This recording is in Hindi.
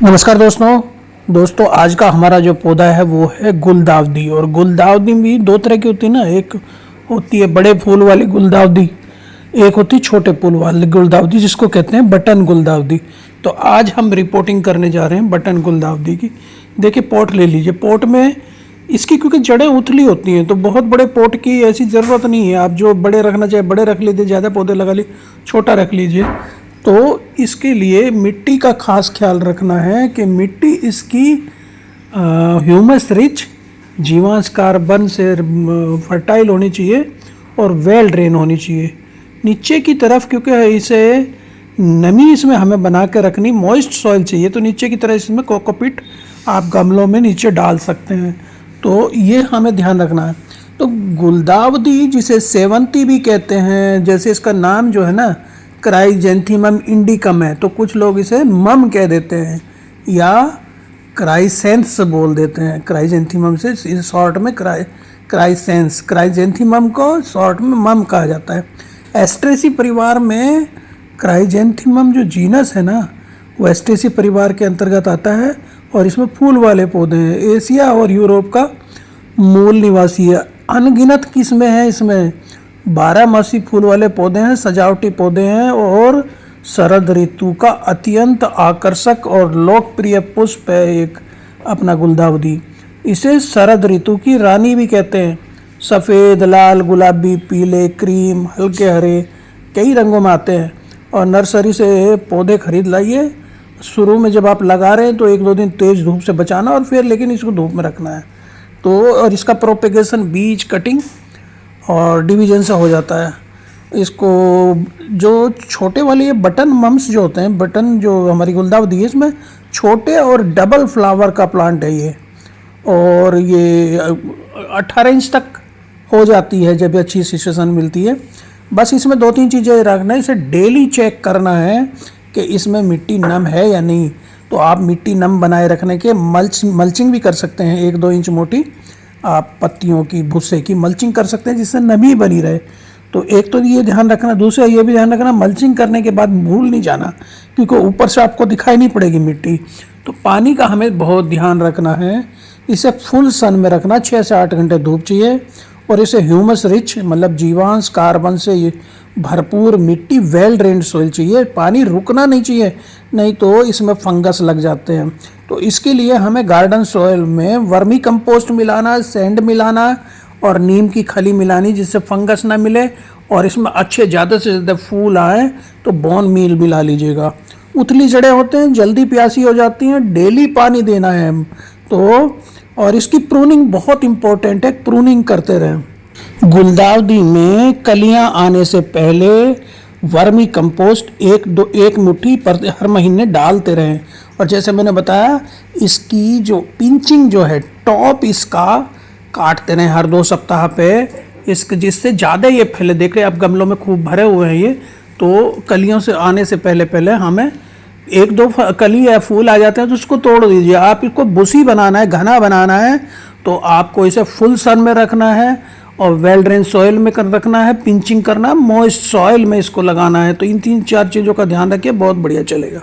नमस्कार दोस्तों आज का हमारा जो पौधा है वो है गुलदाउदी। और गुलदाउदी भी दो तरह की होती है ना, एक होती है बड़े फूल वाली गुलदाउदी, एक होती है छोटे फूल वाली गुलदाउदी जिसको कहते हैं बटन गुलदाउदी। तो आज हम रिपोर्टिंग करने जा रहे हैं बटन गुलदाउदी की। देखिए पॉट ले लीजिए, पॉट में इसकी क्योंकि जड़ें उथली होती हैं तो बहुत बड़े पॉट की ऐसी ज़रूरत नहीं है। आप जो बड़े रखना चाहे बड़े रख लीजिए, ज़्यादा पौधे लगा लीजिए, छोटा रख लीजिए। तो इसके लिए मिट्टी का खास ख्याल रखना है कि मिट्टी इसकी ह्यूमस रिच, जीवांश कार्बन से फर्टाइल होनी चाहिए और वेल ड्रेन होनी चाहिए। नीचे की तरफ क्योंकि इसे नमी इसमें हमें बना के रखनी, मॉइस्ट सॉइल चाहिए, तो नीचे की तरफ इसमें कोकोपीट आप गमलों में नीचे डाल सकते हैं। तो ये हमें ध्यान रखना है। तो गुलदाउदी जिसे सेवंती भी कहते हैं, जैसे इसका नाम जो है ना क्राइजेंथीमम इंडिकम है, तो कुछ लोग इसे मम कह देते हैं या क्राइसेंस बोल देते हैं। क्राइजेंथीमम से शॉर्ट में क्राइसेंस, क्राइजेंथीमम को शॉर्ट में मम कहा जाता है। एस्ट्रेसी परिवार में क्राइजेंथीमम जो जीनस है ना वो एस्ट्रेसी परिवार के अंतर्गत आता है और इसमें फूल वाले पौधे हैं। एशिया और यूरोप का मूल निवासी है। अनगिनत किस्में हैं इसमें, 12 मासी फूल वाले पौधे हैं, सजावटी पौधे हैं और शरद ऋतु का अत्यंत आकर्षक और लोकप्रिय पुष्प है एक अपना गुलदाउदी। इसे शरद ऋतु की रानी भी कहते हैं। सफ़ेद, लाल, गुलाबी, पीले, क्रीम, हल्के हरे कई रंगों में आते हैं। और नर्सरी से पौधे खरीद लाइए। शुरू में जब आप लगा रहे हैं तो 1-2 दिन तेज़ धूप से बचाना और फिर लेकिन इसको धूप में रखना है। तो और इसका प्रोपेगेशन बीज कटिंग और डिवीजन से हो जाता है। इसको जो छोटे वाले ये बटन मम्स जो होते हैं, बटन जो हमारी गुलदाउदी है, इसमें छोटे और डबल फ्लावर का प्लांट है ये, और ये 18 इंच तक हो जाती है जब अच्छी सिचुएशन मिलती है। बस इसमें 2-3 चीज़ें रखना है। इसे डेली चेक करना है कि इसमें मिट्टी नम है या नहीं। तो आप मिट्टी नम बनाए रखने के मल्चिंग भी कर सकते हैं। 1-2 इंच मोटी आप पत्तियों की, भुस्से की मल्चिंग कर सकते हैं जिससे नमी बनी रहे। तो एक तो ये ध्यान रखना, दूसरा ये भी ध्यान रखना मल्चिंग करने के बाद भूल नहीं जाना, क्योंकि ऊपर से आपको दिखाई नहीं पड़ेगी मिट्टी। तो पानी का हमें बहुत ध्यान रखना है। इसे फुल सन में रखना, 6 से 8 घंटे धूप चाहिए। और इसे ह्यूमस रिच मतलब जीवांश कार्बन से भरपूर मिट्टी, वेल ड्रेन्ड सॉइल चाहिए। पानी रुकना नहीं चाहिए, नहीं तो इसमें फंगस लग जाते हैं। तो इसके लिए हमें गार्डन सॉइल में वर्मी कंपोस्ट मिलाना, सैंड मिलाना और नीम की खली मिलानी जिससे फंगस ना मिले और इसमें अच्छे ज़्यादा से ज़्यादा फूल आए। तो बोन मील मिला लीजिएगा। उथली जड़ें होते हैं, जल्दी प्यासी हो जाती हैं, डेली पानी देना है। तो और इसकी प्रूनिंग बहुत इम्पोर्टेंट है, प्रूनिंग करते रहें। गुलदाउदी में कलियां आने से पहले वर्मी कंपोस्ट 1 मुट्ठी पर हर महीने डालते रहें। और जैसे मैंने बताया इसकी जो पिंचिंग जो है, टॉप इसका काटते रहें हर 2 सप्ताह पे, इसके जिससे ज़्यादा ये फैले। देख रहे आप गमलों में खूब भरे हुए हैं ये। तो कलियों से आने से पहले हमें 1-2 कली या फूल आ जाते हैं तो उसको तोड़ दीजिए। आप इसको बुसी बनाना है, घना बनाना है, तो आपको इसे फुल सन में रखना है और वेल ड्रेन सॉइल में रखना है, पिंचिंग करना, मॉइस्ट सॉइल में इसको लगाना है। तो इन 3-4 चीज़ों का ध्यान रखिए, बहुत बढ़िया चलेगा।